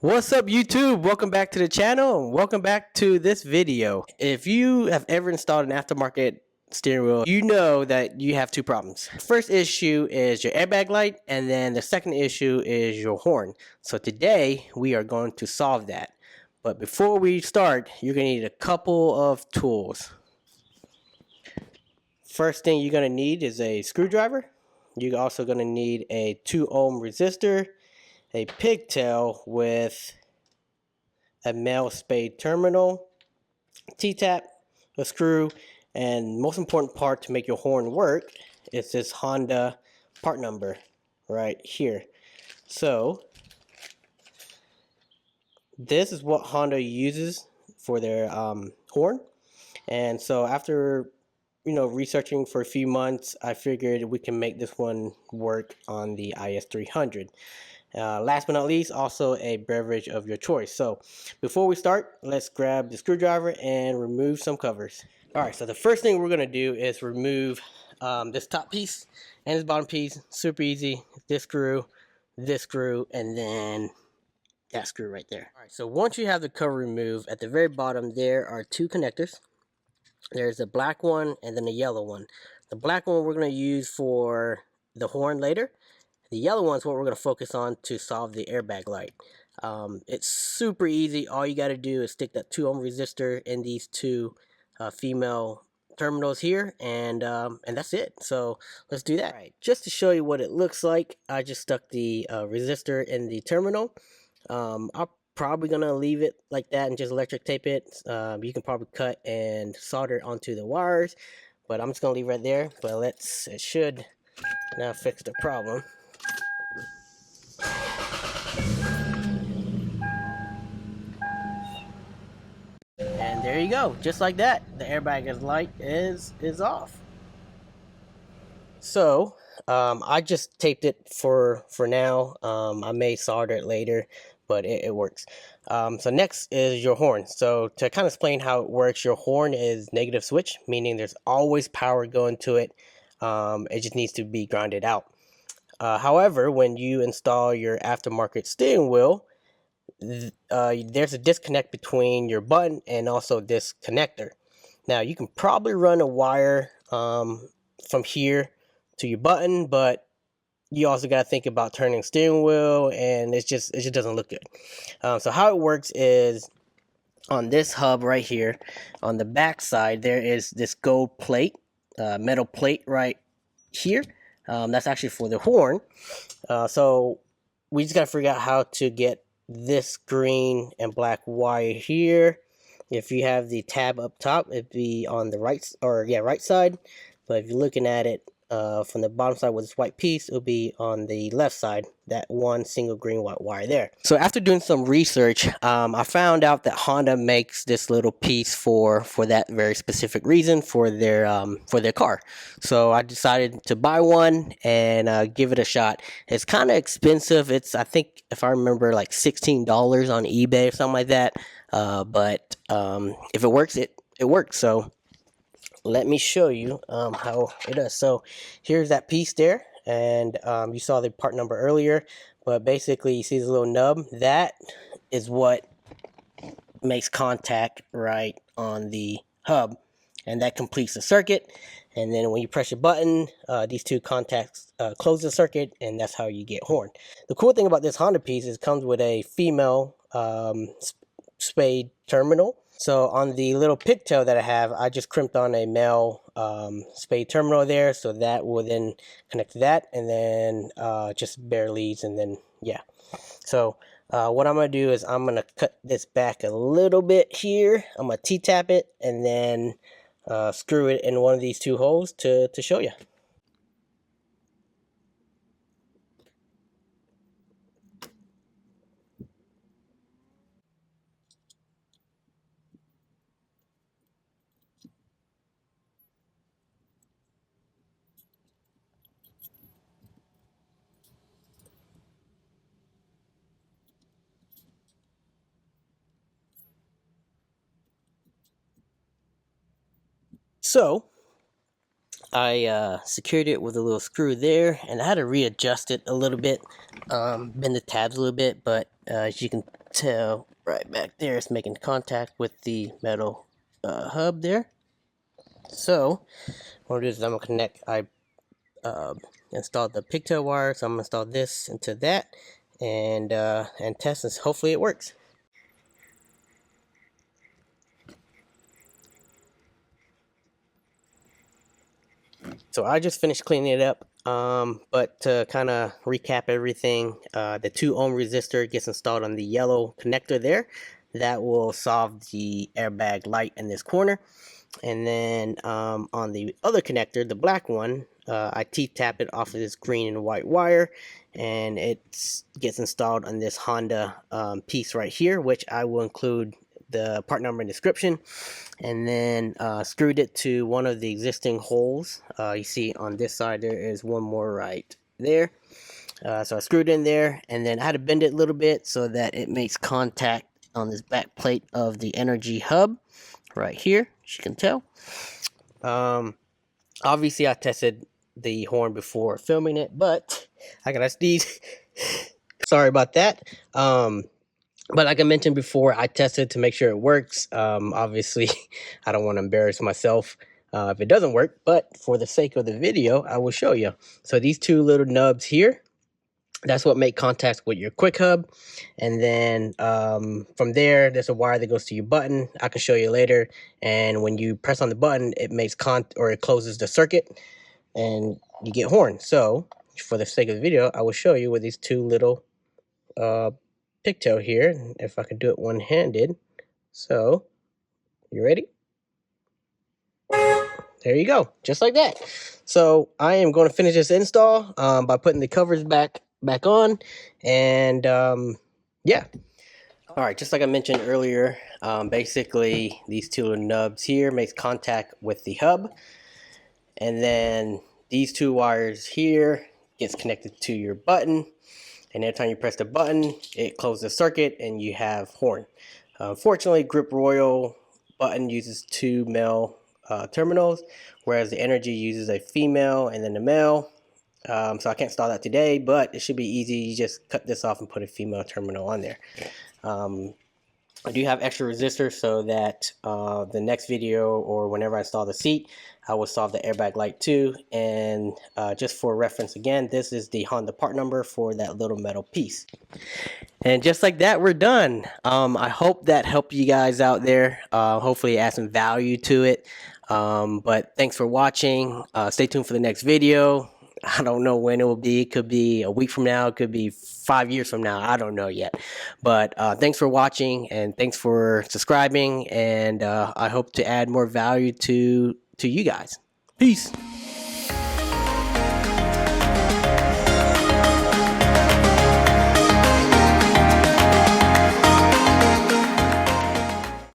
What's up YouTube? Welcome back to the channel and welcome back to this video. If you have ever installed an aftermarket steering wheel, you know that you have two problems. First issue is your airbag light, and then the second issue is your horn. So today we are going to solve that. But before we start, you're going to need a couple of tools. First thing you're going to need is a screwdriver. You're also going to need a 2 ohm resistor, a pigtail with a male spade terminal, T-tap, a screw, and most important part to make your horn work is this Honda part number right here. So this is what Honda uses for their horn, and so after researching for a few months, I figured we can make this one work on the IS300. Last but not least, also a beverage of your choice. So before we start, let's grab the screwdriver and remove some covers. Alright, so the first thing we're going to do is remove this top piece and this bottom piece. Super easy. This screw, and then that screw right there. Alright, so once you have the cover removed, at the very bottom there are two connectors. There's a black one and then a yellow one. The black one we're going to use for the horn later. The yellow one is what we're going to focus on to solve the airbag light. It's super easy. All you got to do is stick that 2 ohm resistor in these two female terminals here, and that's it. So let's do that. All right, just to show you what it looks like, I just stuck the resistor in the terminal. I'm probably going to leave it like that and just electric tape it. You can probably cut and solder it onto the wires, but I'm just going to leave it right there. But it should now fix the problem. And there you go, just like that, the airbag light is off. So I just taped it for now. I may solder it later, but it works. So next is your horn. So to kind of explain how it works, your horn is negative switch, meaning there's always power going to it. It just needs to be grounded out. However, when you install your aftermarket steering wheel, there's a disconnect between your button and also this connector. Now you can probably run a wire from here to your button, but you also got to think about turning steering wheel, and it just doesn't look good. So how it works is on this hub right here, on the back side, there is this gold plate, metal plate right here. That's actually for the horn. So we just got to figure out how to get this green and black wire here. If you have the tab up top, it'd be on the right side, but if you're looking at it from the bottom side with this white piece, it'll be on the left side, that one single green white wire there. So after doing some research, I found out that Honda makes this little piece for that very specific reason for their car. So I decided to buy one and give it a shot. It's kind of expensive. It's, I think, if I remember, like $16 on eBay or something like that. But if it works, it works. So let me show you how it does. So here's that piece there, and you saw the part number earlier, but basically you see this little nub. That is what makes contact right on the hub, and that completes the circuit. And then when you press your button, these two contacts close the circuit, and that's how you get horn. The cool thing about this Honda piece is it comes with a female spade terminal. So on the little pigtail that I have, I just crimped on a male spade terminal there, so that will then connect to that, and then just bare leads, and then yeah. So what I'm going to do is I'm going to cut this back a little bit here. I'm going to T-tap it and then screw it in one of these two holes to show you. So I secured it with a little screw there, and I had to readjust it a little bit, bend the tabs a little bit, but as you can tell right back there it's making contact with the metal hub there. So what I'm gonna do is I'm gonna connect. I installed the pigtail wire, so I'm gonna install this into that and test this. Hopefully it works. So I just finished cleaning it up, but to kind of recap everything, the 2 ohm resistor gets installed on the yellow connector there. That will solve the airbag light in this corner. And then on the other connector, the black one, I T-tap it off of this green and white wire, and it gets installed on this Honda piece right here, which I will include the part number and description. And then screwed it to one of the existing holes. You see on this side there is one more right there. So I screwed in there, and then I had to bend it a little bit so that it makes contact on this back plate of the NRG Hub right here, as you can tell. Obviously I tested the horn before filming it, but I gotta sneeze. Sorry about that. But like I mentioned before, I tested to make sure it works. Obviously I don't want to embarrass myself if it doesn't work, but for the sake of the video, I will show you. So these 2 little nubs here, that's what make contact with your quick hub. And then from there, there's a wire that goes to your button. I can show you later. And when you press on the button, it makes it closes the circuit, and you get horn. So for the sake of the video, I will show you with these 2 little pigtail here, if I can do it one-handed. So you ready? There you go, just like that. So I am going to finish this install by putting the covers back on, and yeah. All right, just like I mentioned earlier, basically these 2 little nubs here makes contact with the hub, and then these 2 wires here gets connected to your button, and every time you press the button, it closes the circuit and you have horn. Fortunately, Grip Royal button uses 2 male terminals, whereas the NRG uses a female and then a male. So I can't install that today, but it should be easy. You just cut this off and put a female terminal on there. I do have extra resistors so that the next video or whenever I install the seat, I will solve the airbag light too. And just for reference again, this is the Honda part number for that little metal piece. And just like that, we're done. I hope that helped you guys out there. Hopefully it adds some value to it. But thanks for watching. Stay tuned for the next video. I don't know when it will be. It could be a week from now. It could be 5 years from now. I don't know yet. But thanks for watching, and thanks for subscribing. And I hope to add more value to you guys. Peace.